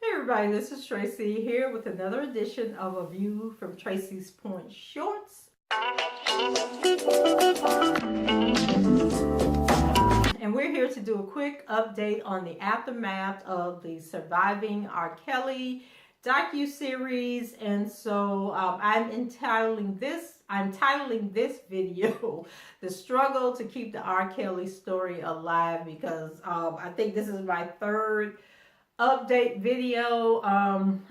Hey everybody, this is Tracy here with another edition of A View from Tracy's Point Shorts. And we're here to do a quick update on the aftermath of the Surviving R. Kelly docu-series. And so I'm titling this video The Struggle to Keep the R. Kelly Story Alive, because I think this is my third update video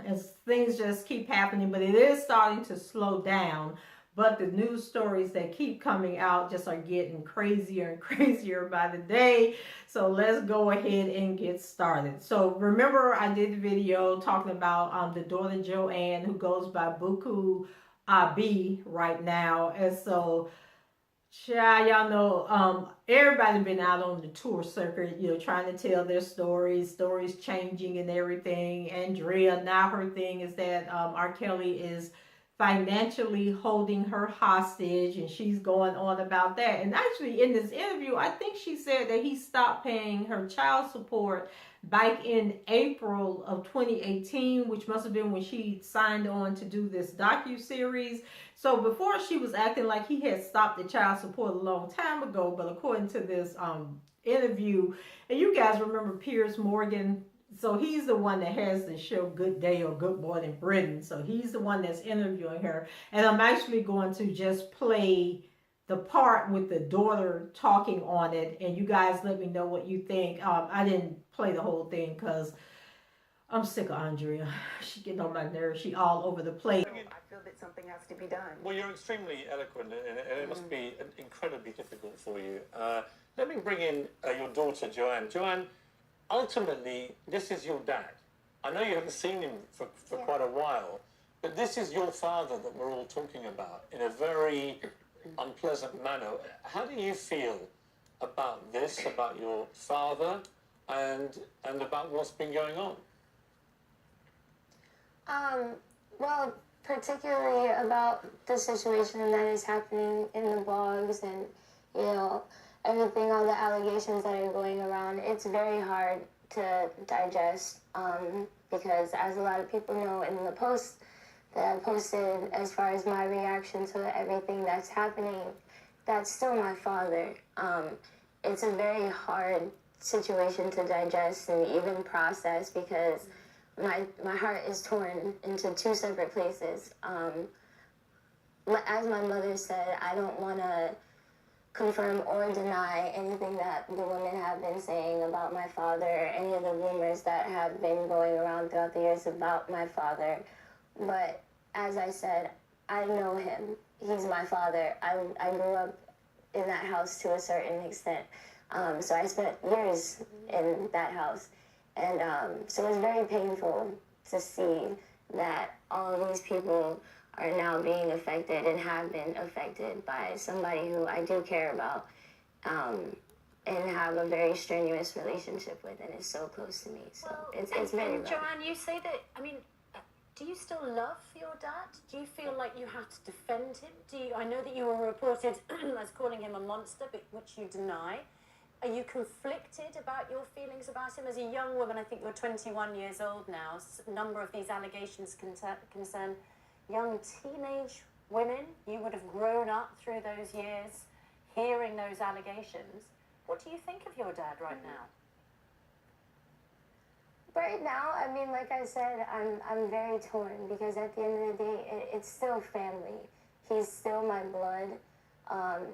as things just keep happening, but it is starting to slow down. But the news stories that keep coming out just are getting crazier and crazier by the day. So let's go ahead and get started. So remember, I did the video talking about the daughter Joann, who goes by Buku Abi right now. And so y'all know, everybody been out on the tour circuit, trying to tell their stories changing and everything. Andrea, now her thing is that R. Kelly is financially holding her hostage, and she's going on about that. And actually, in this interview, I think she said that he stopped paying her child support back in April of 2018, which must have been when she signed on to do this docu-series. So before, she was acting like he had stopped the child support a long time ago, but according to this interview, and you guys remember Piers Morgan, so he's the one that has the show Good Day or Good Morning Britain. So he's the one that's interviewing her, and I'm actually going to just play the part with the daughter talking on it, and you guys let me know what you think. I didn't play the whole thing because I'm sick of Andrea. She getting on my nerves. She all over the place. I feel that something has to be done. Well, you're extremely eloquent, and it must be incredibly difficult for you. Let me bring in your daughter, Joann. Joann, ultimately, this is your dad. I know you haven't seen him for quite a while, but this is your father that we're all talking about in a very unpleasant manner. How do you feel about this, about your father, and about what's been going on? Well, particularly about the situation that is happening in the blogs and, everything, all the allegations that are going around, it's very hard to digest because, as a lot of people know, in the post that I posted as far as my reaction to everything that's happening, that's still my father. It's a very hard situation to digest and even process because my heart is torn into two separate places. As my mother said, I don't want to confirm or deny anything that the women have been saying about my father, any of the rumors that have been going around throughout the years about my father. But as I said, I know him. He's my father. I grew up in that house to a certain extent. So I spent years in that house. And so it's very painful to see that all of these people are now being affected and have been affected by somebody who I do care about and have a very strenuous relationship with and is so close to me. So it's very rough. Joann, you say that, do you still love your dad? Do you feel like you have to defend him? I know that you were reported as calling him a monster, but which you deny. Are you conflicted about your feelings about him? As a young woman, I think you're 21 years old now. A number of these allegations concern young teenage women. You would have grown up through those years hearing those allegations. What do you think of your dad right now? Right now, like I said, I'm very torn because at the end of the day, it's still family. He's still my blood.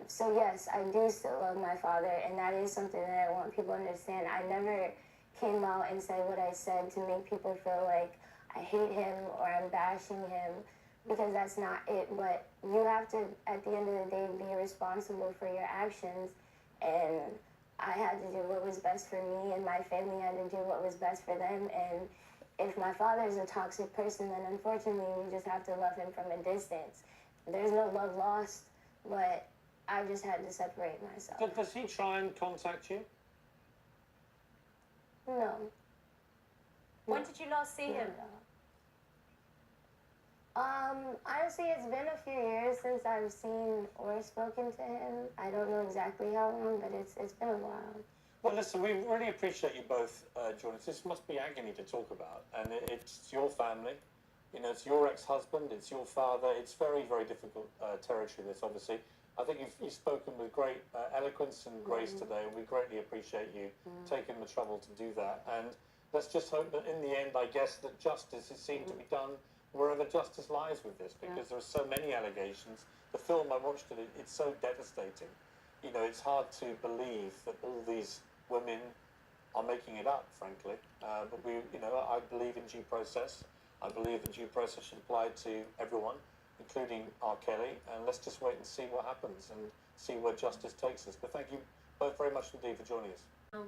So yes, I do still love my father, and that is something that I want people to understand. I never came out and said what I said to make people feel like I hate him or I'm bashing him, because that's not it. But you have to, at the end of the day, be responsible for your actions, and I had to do what was best for me, and my family had to do what was best for them. And if my father is a toxic person, then unfortunately we just have to love him from a distance. There's no love lost, but I just had to separate myself. Does he try and contact you? No. When did you last see him? Honestly, it's been a few years since I've seen or spoken to him. I don't know exactly how long, but it's been a while. Well, listen, we really appreciate you both joining us. This must be agony to talk about, and it's your family. You know, it's your ex-husband, it's your father. It's very, very difficult territory, this, obviously. I think you've spoken with great eloquence and grace today, and we greatly appreciate you taking the trouble to do that. And let's just hope that in the end, I guess, that justice is seen to be done wherever justice lies with this, because there are so many allegations. The film, I watched it, it's so devastating. You know, it's hard to believe that all these women are making it up, frankly. But we, you know, I believe in due process. I believe that due process should apply to everyone, including R. Kelly, and let's just wait and see what happens and see where justice takes us. But thank you both very much indeed for joining us.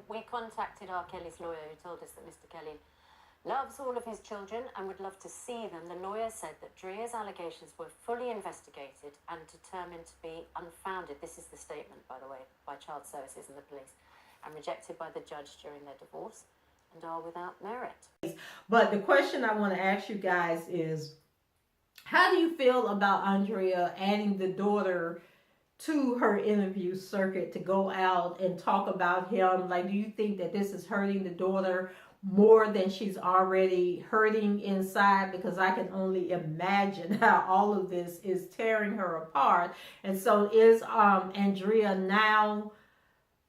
We contacted R. Kelly's lawyer, who told us that Mr. Kelly loves all of his children and would love to see them. The lawyer said that Dria's allegations were fully investigated and determined to be unfounded. This is the statement, by the way, by Child Services and the police, and rejected by the judge during their divorce, and are without merit. But the question I want to ask you guys is, how do you feel about Andrea adding the daughter to her interview circuit to go out and talk about him? Like, do you think that this is hurting the daughter more than she's already hurting inside? Because I can only imagine how all of this is tearing her apart. And so is Andrea now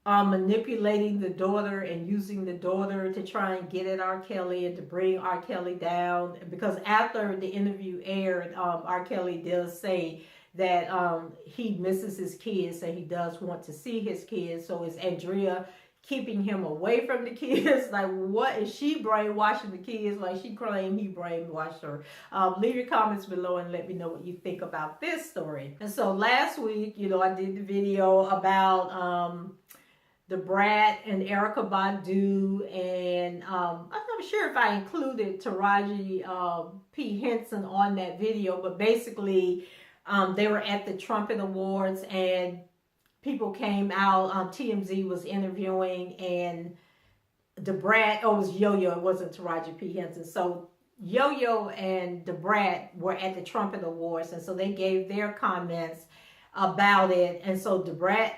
manipulating the daughter and using the daughter to try and get at R. Kelly and to bring R. Kelly down? Because after the interview aired, R. Kelly does say that he misses his kids and he does want to see his kids. So is Andrea keeping him away from the kids? Like, what is she brainwashing the kids like she claimed he brainwashed her? Leave your comments below and let me know what you think about this story. And so last week, you know, I did the video about the Brat and Erykah Badu, and I'm not sure if I included Taraji P. Henson on that video, but basically they were at the Trumpet Awards and people came out. TMZ was interviewing, and the Brat, oh, it was Yo-Yo, it wasn't Taraji P. Henson. So Yo-Yo and the Brat were at the Trumpet Awards, and so they gave their comments about it. And so the Brat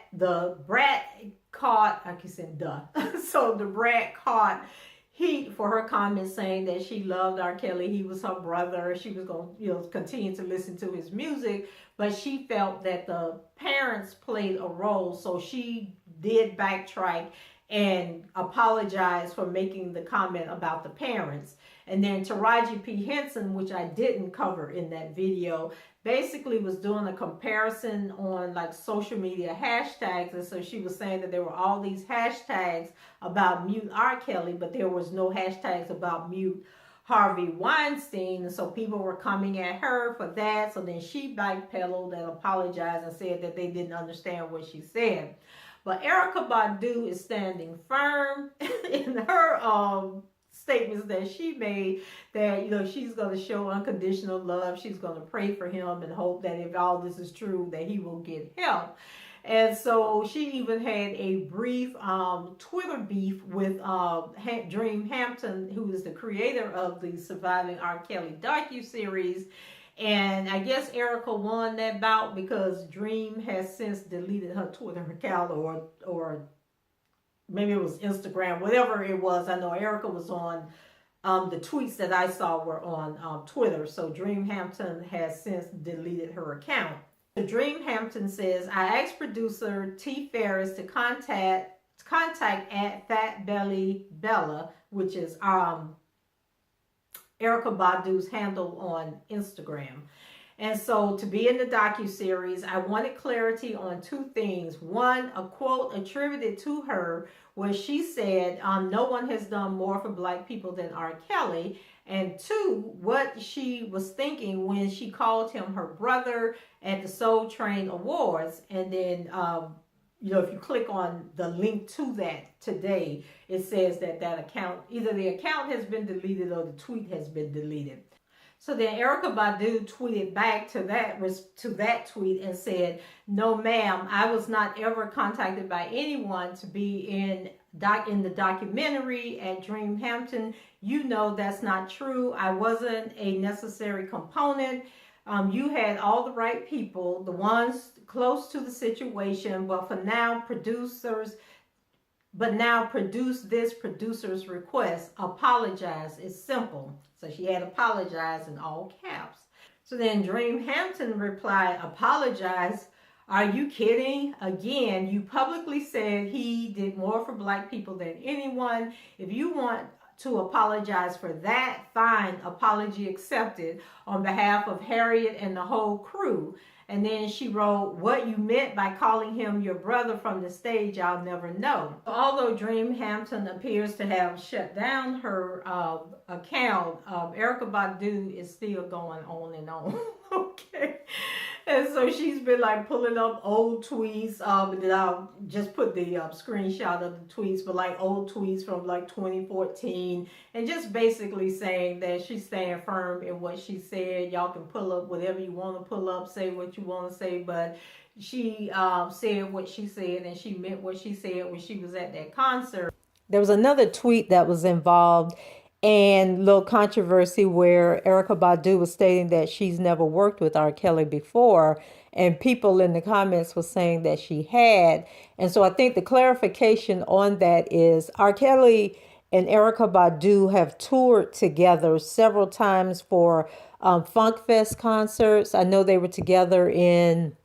caught, I keep saying duh. So the Brat caught heat for her comments saying that she loved R. Kelly. He was her brother. She was going to, you know, continue to listen to his music, but she felt that the parents played a role. So she did backtrack and apologize for making the comment about the parents. And then Taraji P. Henson, which I didn't cover in that video, basically was doing a comparison on like social media hashtags. And so she was saying that there were all these hashtags about mute R. Kelly, but there was no hashtags about mute Harvey Weinstein. And so people were coming at her for that. So then she backpedaled and apologized and said that they didn't understand what she said. But Erykah Badu is standing firm in her statements that she made, that, you know, she's going to show unconditional love. She's going to pray for him and hope that if all this is true, that he will get help. And so she even had a brief Twitter beef with Dream Hampton, who is the creator of the Surviving R. Kelly docuseries. And I guess Erykah won that bout because Dream has since deleted her Twitter account, or maybe it was Instagram, whatever it was. I know Erykah was on, the tweets that I saw were on Twitter. So Dream Hampton has since deleted her account. Dream Hampton says, I asked producer T. Ferris to contact at Fat Belly Bella, which is Erykah Badu's handle on Instagram. And so to be in the docuseries, I wanted clarity on two things. One, a quote attributed to her where she said, no one has done more for Black people than R. Kelly. And two, what she was thinking when she called him her brother at the Soul Train Awards. And then, you know, if you click on the link to that today, it says that that account, either the account has been deleted or the tweet has been deleted. So then Erykah Badu tweeted back to that tweet and said, no ma'am, I was not ever contacted by anyone to be in the documentary at Dream Hampton. You know that's not true. I wasn't a necessary component. You had all the right people, the ones close to the situation, but for now, producers but now produce this producer's request. Apologize. It's simple. So she had apologize in all caps. So then Dream Hampton replied, apologize? Are you kidding? Again, you publicly said he did more for black people than anyone. If you want to apologize for that, fine, apology accepted on behalf of Harriet and the whole crew. And then she wrote, what you meant by calling him your brother from the stage, I'll never know. Although Dream Hampton appears to have shut down her account, Erykah Badu is still going on and on. Okay. And so she's been like pulling up old tweets. And then I'll just put the screenshot of the tweets, but like old tweets from like 2014, and just basically saying that she's staying firm in what she said. Y'all can pull up whatever you want to pull up, say what you want to say, but she said what she said, and she meant what she said when she was at that concert. There was another tweet that was involved and little controversy where Erykah Badu was stating that she's never worked with R. Kelly before, and people in the comments were saying that she had. And so I think the clarification on that is R. Kelly and Erykah Badu have toured together several times for Funk Fest concerts. I know they were together in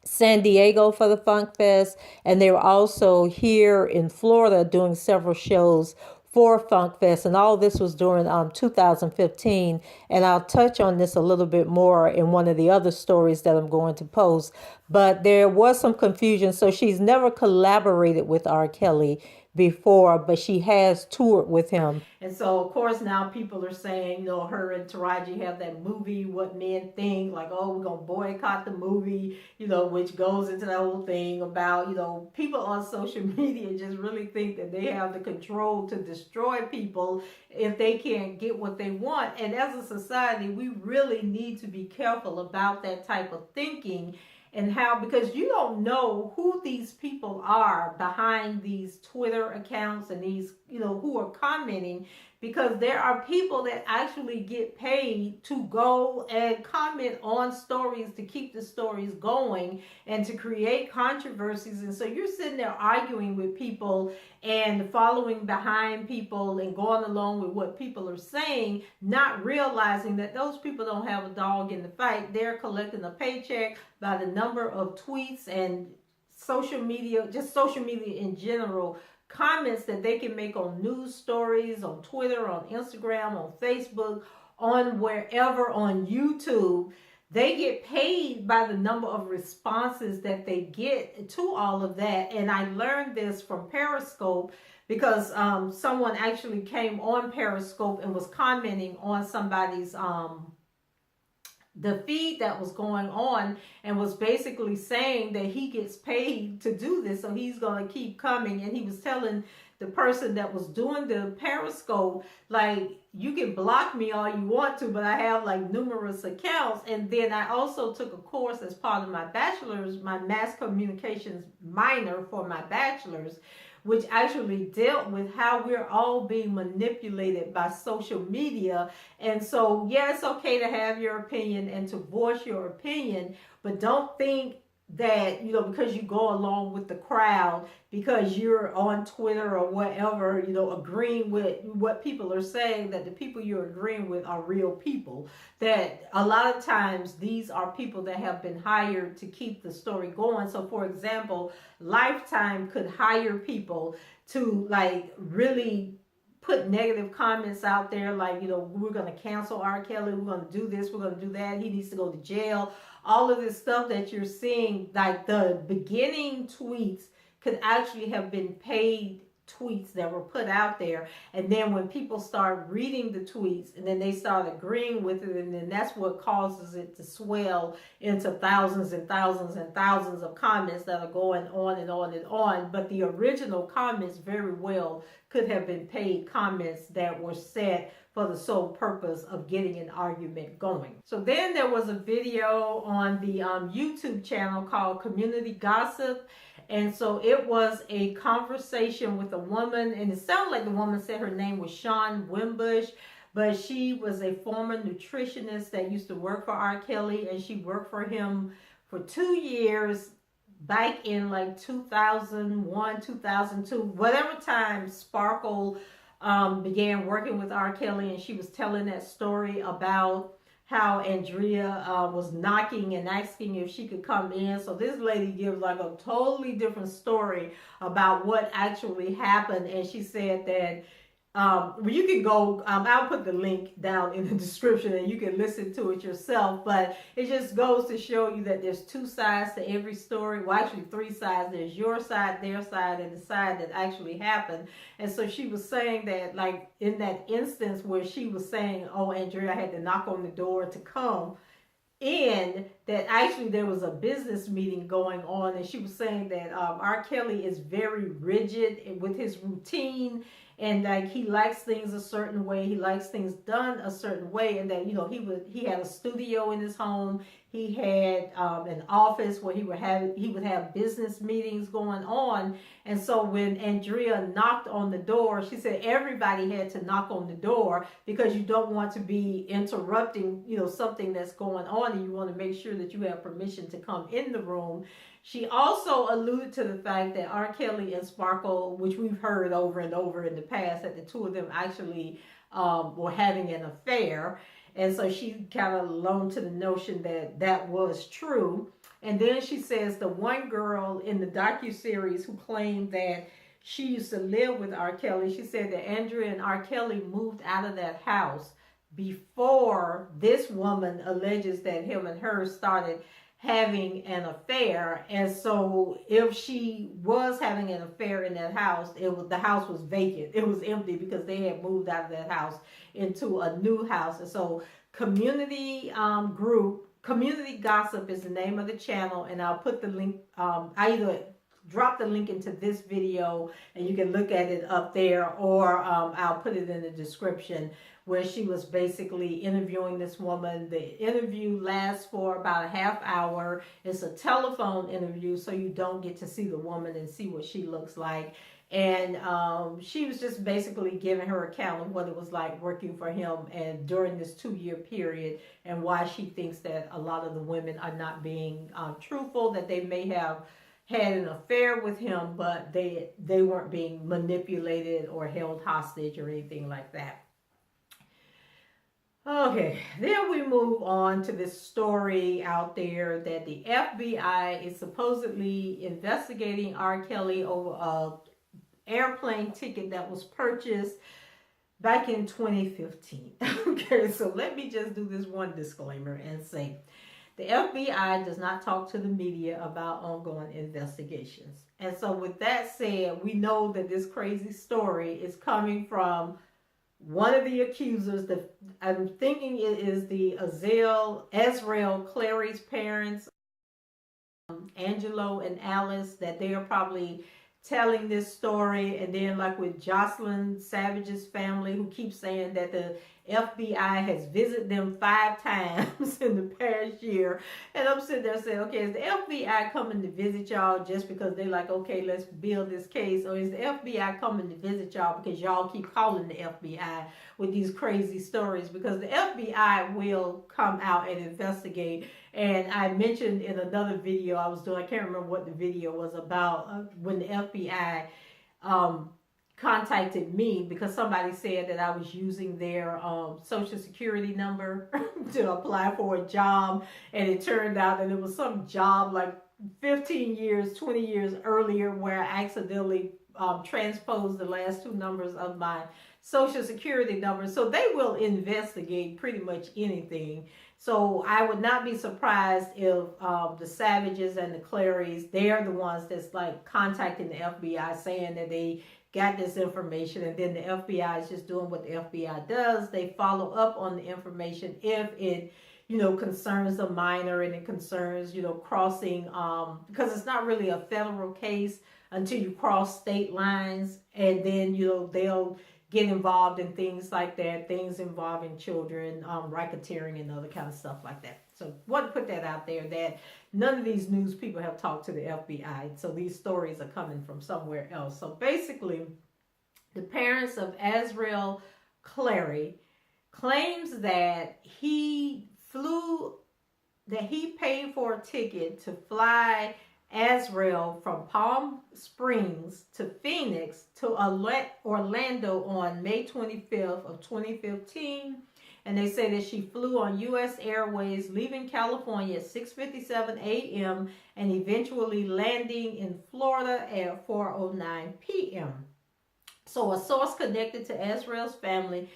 San Diego for the Funk Fest, and they were also here in Florida doing several shows for Funk Fest, and all this was during 2015, and I'll touch on this a little bit more in one of the other stories that I'm going to post, but there was some confusion. So she's never collaborated with R. Kelly before, but she has toured with him. And so, of course, now people are saying, you know, her and Taraji have that movie, What Men Think, like, oh, we're going to boycott the movie, you know, which goes into that whole thing about, you know, people on social media just really think that they have the control to destroy people if they can't get what they want. And as a society, we really need to be careful about that type of thinking. And how, because you don't know who these people are behind these Twitter accounts and these, you know, who are commenting, because there are people that actually get paid to go and comment on stories to keep the stories going and to create controversies. And so you're sitting there arguing with people and following behind people and going along with what people are saying, not realizing that those people don't have a dog in the fight. They're collecting a paycheck by the number of tweets and social media, just social media in general, comments that they can make on news stories, on Twitter, on Instagram, on Facebook, on wherever, on YouTube. They get paid by the number of responses that they get to all of that. And I learned this from Periscope because someone actually came on Periscope and was commenting on somebody's the feed that was going on, and was basically saying that he gets paid to do this, so he's going to keep coming. And he was telling the person that was doing the Periscope, like, you can block me all you want to, but I have like numerous accounts. And then I also took a course as part of my bachelor's, my mass communications minor for my bachelor's, which actually dealt with how we're all being manipulated by social media. And so, yeah, it's okay to have your opinion and to voice your opinion, but don't think that, you know, because you go along with the crowd, because you're on Twitter or whatever, you know, agreeing with what people are saying, that the people you're agreeing with are real people. That a lot of times these are people that have been hired to keep the story going. So, for example, Lifetime could hire people to like really put negative comments out there, like, you know, we're going to cancel R. Kelly, we're going to do this, we're going to do that, he needs to go to jail. All of this stuff that you're seeing, like the beginning tweets could actually have been paid tweets that were put out there. And then when people start reading the tweets and then they start agreeing with it, and then that's what causes it to swell into thousands and thousands and thousands of comments that are going on and on and on. But the original comments very well could have been paid comments that were set for the sole purpose of getting an argument going. So then there was a video on the YouTube channel called Community Gossip. And so it was a conversation with a woman, and it sounded like the woman said her name was Sean Wimbush, but she was a former nutritionist that used to work for R. Kelly, and she worked for him for 2 years back in like 2001, 2002, whatever time Sparkle began working with R. Kelly, and she was telling that story about how Andrea was knocking and asking if she could come in. So this lady gives like a totally different story about what actually happened, and she said that well, you can go, I'll put the link down in the description and you can listen to it yourself, but it just goes to show you that there's two sides to every story. Well, actually three sides. There's your side, their side, and the side that actually happened. And so she was saying that, like, in that instance where she was saying, oh, Andrea had to knock on the door to come in, that actually there was a business meeting going on, and she was saying that R. Kelly is very rigid with his routine, and like he likes things a certain way, he likes things done a certain way, and that, you know, he had a studio in his home, he had an office where he would have business meetings going on. And so when Andrea knocked on the door, she said everybody had to knock on the door because you don't want to be interrupting, you know, something that's going on, and you want to make sure that you have permission to come in the room. She also alluded to the fact that R. Kelly and Sparkle, which we've heard over and over in the past, that the two of them actually were having an affair. And so she kind of loaned to the notion that that was true. And then she says the one girl in the docuseries who claimed that she used to live with R. Kelly, she said that Andrea and R. Kelly moved out of that house before this woman alleges that him and her started having an affair. And so if she was having an affair in that house, the house was vacant, it was empty, because they had moved out of that house into a new house. And so community gossip is the name of the channel, and I'll put the link, I either drop the link into this video and you can look at it up there, or I'll put it in the description, where she was basically interviewing this woman. The interview lasts for about a half hour. It's a telephone interview, so you don't get to see the woman and see what she looks like. And she was just basically giving her account of what it was like working for him and during this 2-year period, and why she thinks that a lot of the women are not being truthful, that they may have had an affair with him, but they weren't being manipulated or held hostage or anything like that. Okay, then we move on to this story out there that the FBI is supposedly investigating R. Kelly over a airplane ticket that was purchased back in 2015. Okay, so let me just do this one disclaimer and say the FBI does not talk to the media about ongoing investigations. And so with that said, we know that this crazy story is coming from one of the accusers. I'm thinking it is the Azrael Clary's parents, Angelo and Alice, that they are probably telling this story. And then like with Jocelyn Savage's family, who keeps saying that the FBI has visited them 5 times in the past year. And I'm sitting there saying, okay, is the FBI coming to visit y'all just because they're like, okay, let's build this case? Or is the FBI coming to visit y'all because y'all keep calling the FBI with these crazy stories? Because the FBI will come out and investigate. And I mentioned in another video I was doing, I can't remember what the video was about, when the FBI contacted me because somebody said that I was using their social security number to apply for a job, and it turned out that it was some job like 15 years, 20 years earlier, where I accidentally transposed the last 2 numbers of my social security number. So they will investigate pretty much anything. So I would not be surprised if the Savages and the Clarys, they're the ones that's like contacting the FBI saying that they got this information, and then the FBI is just doing what the FBI does. They follow up on the information if it, you know, concerns a minor and it concerns, you know, crossing, because it's not really a federal case until you cross state lines, and then, you know, they'll get involved in things like that, things involving children, racketeering and other kind of stuff like that. So want to put that out there, that none of these news people have talked to the FBI. So these stories are coming from somewhere else. So basically, the parents of Azrael Clary claims that he paid for a ticket to fly Azrael from Palm Springs to Phoenix to Orlando on May 25th of 2015. And they say that she flew on U.S. Airways, leaving California at 6:57 a.m. and eventually landing in Florida at 4:09 p.m. So a source connected to Azrael's family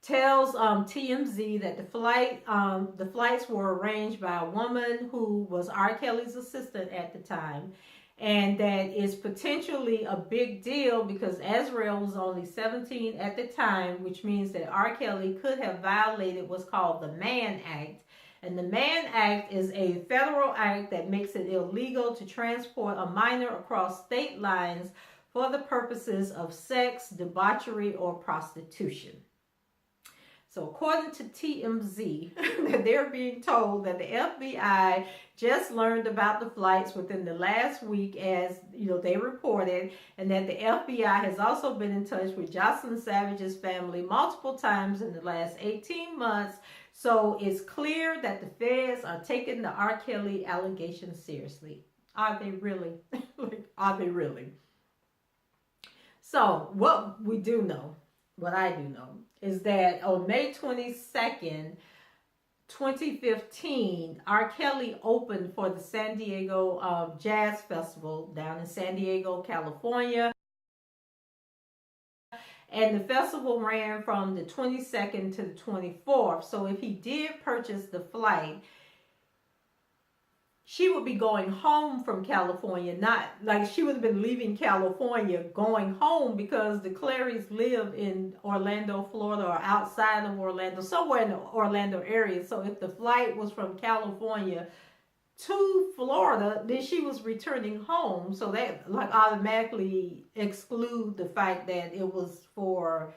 tells TMZ that the flights were arranged by a woman who was R. Kelly's assistant at the time, and that is potentially a big deal because Azrael was only 17 at the time, which means that R. Kelly could have violated what's called the Mann Act. And the Mann Act is a federal act that makes it illegal to transport a minor across state lines for the purposes of sex, debauchery, or prostitution. So according to TMZ, they're being told that the FBI just learned about the flights within the last week, as they reported, and that the FBI has also been in touch with Jocelyn Savage's family multiple times in the last 18 months. So it's clear that the feds are taking the R. Kelly allegations seriously. Are they really? Are they really? So what I do know, is that on May 22nd, 2015, R. Kelly opened for the San Diego Jazz Festival down in San Diego, California. And the festival ran from the 22nd to the 24th. So if he did purchase the flight, she would be going home from California, not like she would have been leaving California going home, because the Clarys live in Orlando, Florida, or outside of Orlando, somewhere in the Orlando area. So if the flight was from California to Florida, then she was returning home. So that automatically exclude the fact that it was for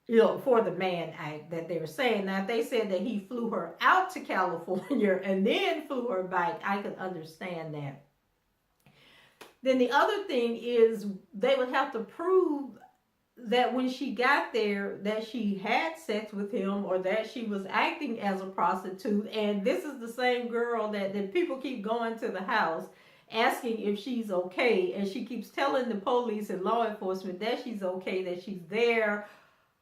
the Mann Act that they were saying. Now, if they said that he flew her out to California and then flew her back, I could understand that. Then the other thing is they would have to prove that when she got there that she had sex with him or that she was acting as a prostitute. And this is the same girl that people keep going to the house asking if she's okay. And she keeps telling the police and law enforcement that she's okay, that she's there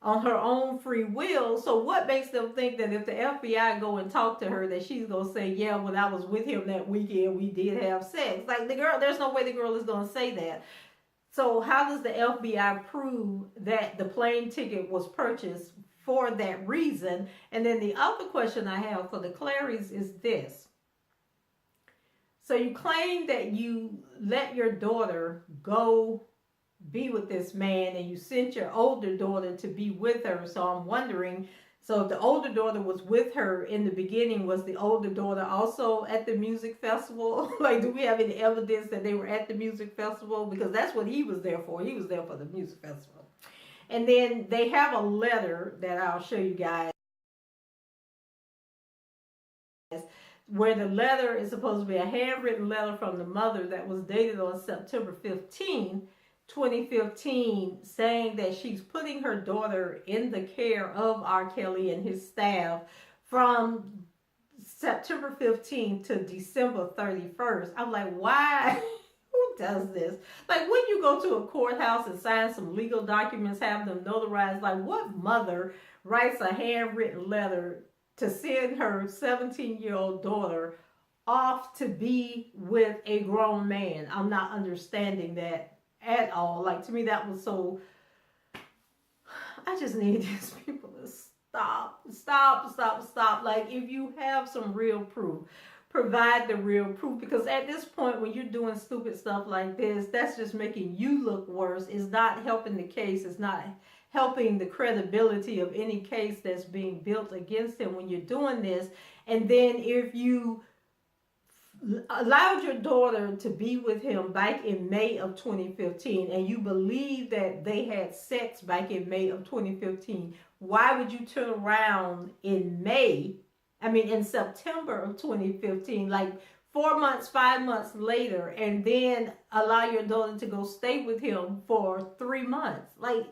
on her own free will. So what makes them think that if the FBI go and talk to her that she's going to say, yeah, when I was with him that weekend, we did have sex? Like, the girl, there's no way the girl is going to say that. So how does the FBI prove that the plane ticket was purchased for that reason? And then the other question I have for the Clarys is this. So you claim that you let your daughter go be with this man and you sent your older daughter to be with her. So I'm wondering, so if the older daughter was with her in the beginning, was the older daughter also at the music festival? Like, do we have any evidence that they were at the music festival? Because that's what he was there for. He was there for the music festival. And then they have a letter that I'll show you guys, where the letter is supposed to be a handwritten letter from the mother that was dated on September 15, 2015, saying that she's putting her daughter in the care of R. Kelly and his staff from September 15th to December 31st. I'm like, why? Who does this? Like, when you go to a courthouse and sign some legal documents, have them notarized, like, what mother writes a handwritten letter to send her 17-year-old daughter off to be with a grown man? I'm not understanding that at all. Like, to me, that was so, I just need these people to stop. Like, if you have some real proof, provide the real proof, because at this point, when you're doing stupid stuff like this, that's just making you look worse. It's not helping the case. It's not helping the credibility of any case that's being built against him when you're doing this. And then if you allowed your daughter to be with him back in May of 2015 and you believe that they had sex back in May of 2015, why would you turn around in September of 2015, like 4 months, 5 months later, and then allow your daughter to go stay with him for 3 months? Like,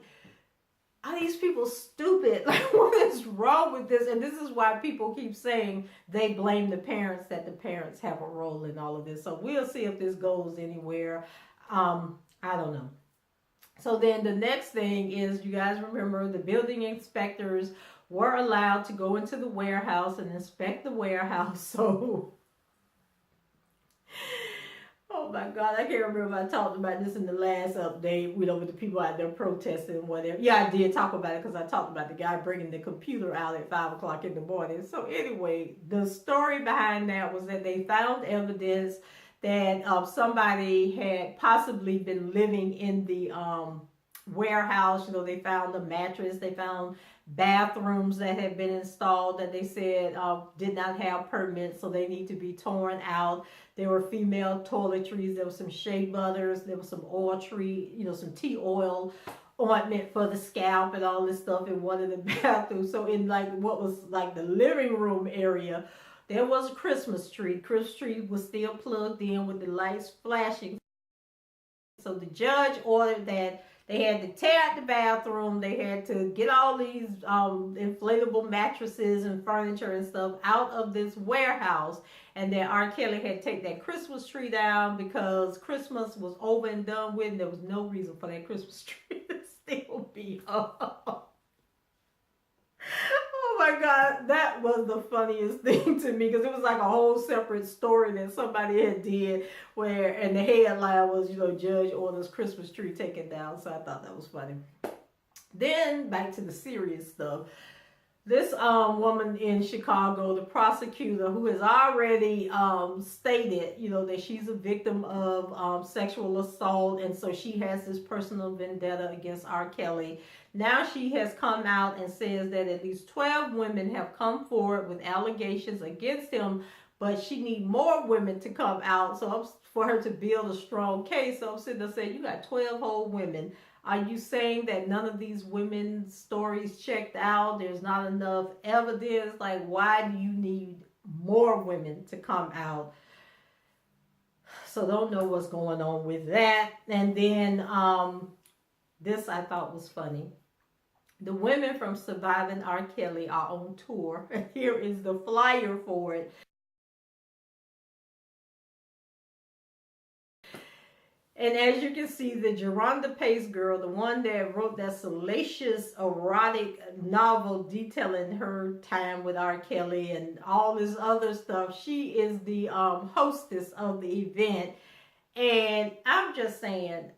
are these people stupid? Like, what is wrong with with this, and this is why people keep saying they blame the parents, that the parents have a role in all of this. So we'll see if this goes anywhere. I don't know. So then the next thing is, you guys remember the building inspectors were allowed to go into the warehouse and inspect the warehouse. So, oh my God, I can't remember if I talked about this in the last update with the people out there protesting and whatever. Yeah, I did talk about it because I talked about the guy bringing the computer out at 5 o'clock in the morning. So anyway, the story behind that was that they found evidence that somebody had possibly been living in the warehouse. They found a mattress, they found bathrooms that had been installed that they said did not have permits, so they need to be torn out. There were female toiletries, there was some shea butters, there was some oil tree, some tea oil ointment for the scalp and all this stuff in one of the bathrooms. So in what was the living room area, there was a Christmas tree. Christmas tree was still plugged in with the lights flashing. So the judge ordered that they had to tear out the bathroom. They had to get all these inflatable mattresses and furniture and stuff out of this warehouse. And then R. Kelly had to take that Christmas tree down because Christmas was over and done with. And there was no reason for that Christmas tree to still be up. Oh my God, that was the funniest thing to me, because it was like a whole separate story that somebody had did and the headline was, judge orders Christmas tree taken down. So I thought that was funny. Then back to the serious stuff. This woman in Chicago, the prosecutor, who has already stated, that she's a victim of sexual assault, and so she has this personal vendetta against R. Kelly. Now she has come out and says that at least 12 women have come forward with allegations against him, but she needs more women to come out for her to build a strong case. So I'm sitting there saying, you got 12 whole women. Are you saying that none of these women's stories checked out? There's not enough evidence? Why do you need more women to come out? So don't know what's going on with that. And then this I thought was funny. The women from Surviving R. Kelly are on tour. Here is the flyer for it. And as you can see, the Geronda Pace girl, the one that wrote that salacious erotic novel detailing her time with R. Kelly and all this other stuff, she is the hostess of the event. And I'm just saying,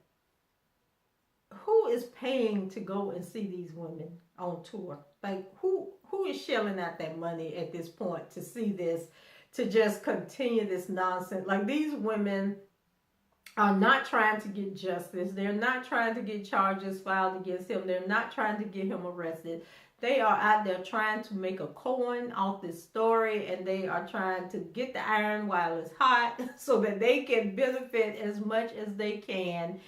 who is paying to go and see these women on tour? Who is shelling out that money at this point to see this, to just continue this nonsense? These women are not trying to get justice. They're not trying to get charges filed against him. They're not trying to get him arrested. They are out there trying to make a coin off this story, and they are trying to get the iron while it's hot so that they can benefit as much as they can.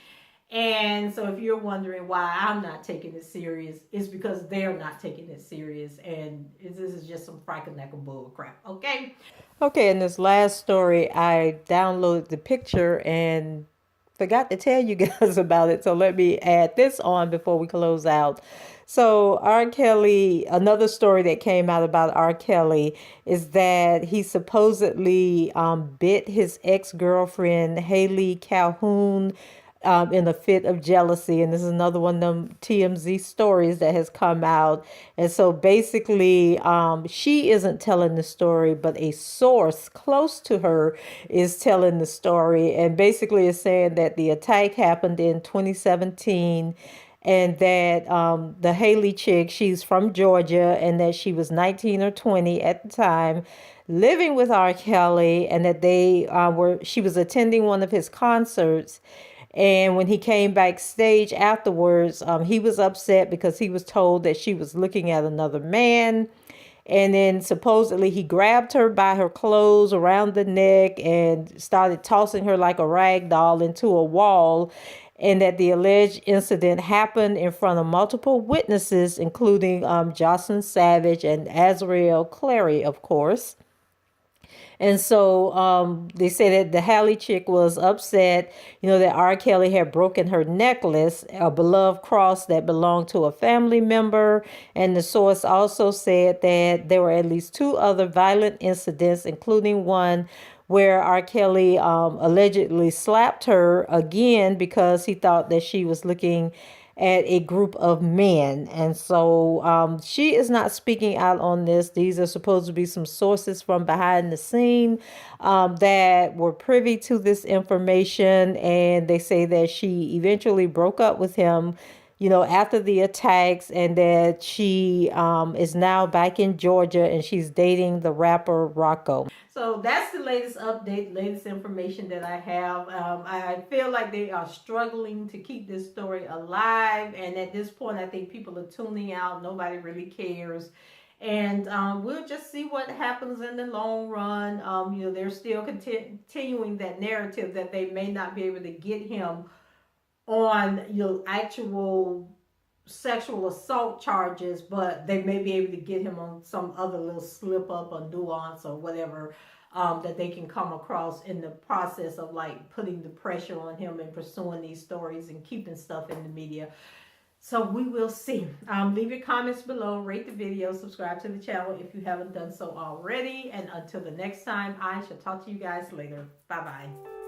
And so if you're wondering why I'm not taking it serious, it's because they're not taking it serious. And this is just some frickin' bull crap, okay? Okay, in this last story, I downloaded the picture and forgot to tell you guys about it. So let me add this on before we close out. So R. Kelly, another story that came out about R. Kelly is that he supposedly bit his ex-girlfriend, Haley Calhoun, in a fit of jealousy. And this is another one of them TMZ stories that has come out. And so basically, she isn't telling the story, but a source close to her is telling the story. And basically is saying that the attack happened in 2017, and that the Haley chick, she's from Georgia, and that she was 19 or 20 at the time, living with R. Kelly, and that she was attending one of his concerts. And when he came backstage afterwards, he was upset because he was told that she was looking at another man. And then supposedly he grabbed her by her clothes around the neck and started tossing her like a rag doll into a wall. And that the alleged incident happened in front of multiple witnesses, including Jocelyn Savage and Azriel Clary, of course. And so they say that the Hallie chick was upset, that R. Kelly had broken her necklace, a beloved cross that belonged to a family member. And the source also said that there were at least 2 other violent incidents, including one where R. Kelly allegedly slapped her again because he thought that she was looking at a group of men. And so she is not speaking out on this. These are supposed to be some sources from behind the scene that were privy to this information. And they say that she eventually broke up with him, after the attacks, and that she is now back in Georgia and she's dating the rapper Rocco. So that's the latest update, latest information that I have. I feel like they are struggling to keep this story alive. And at this point, I think people are tuning out. Nobody really cares. And we'll just see what happens in the long run. They're still continuing that narrative that they may not be able to get him on actual sexual assault charges, but they may be able to get him on some other little slip up or nuance or whatever that they can come across in the process of like putting the pressure on him and pursuing these stories and keeping stuff in the media. So we will see. Leave your comments below, rate the video, subscribe to the channel if you haven't done so already. And until the next time, I shall talk to you guys later. Bye-bye.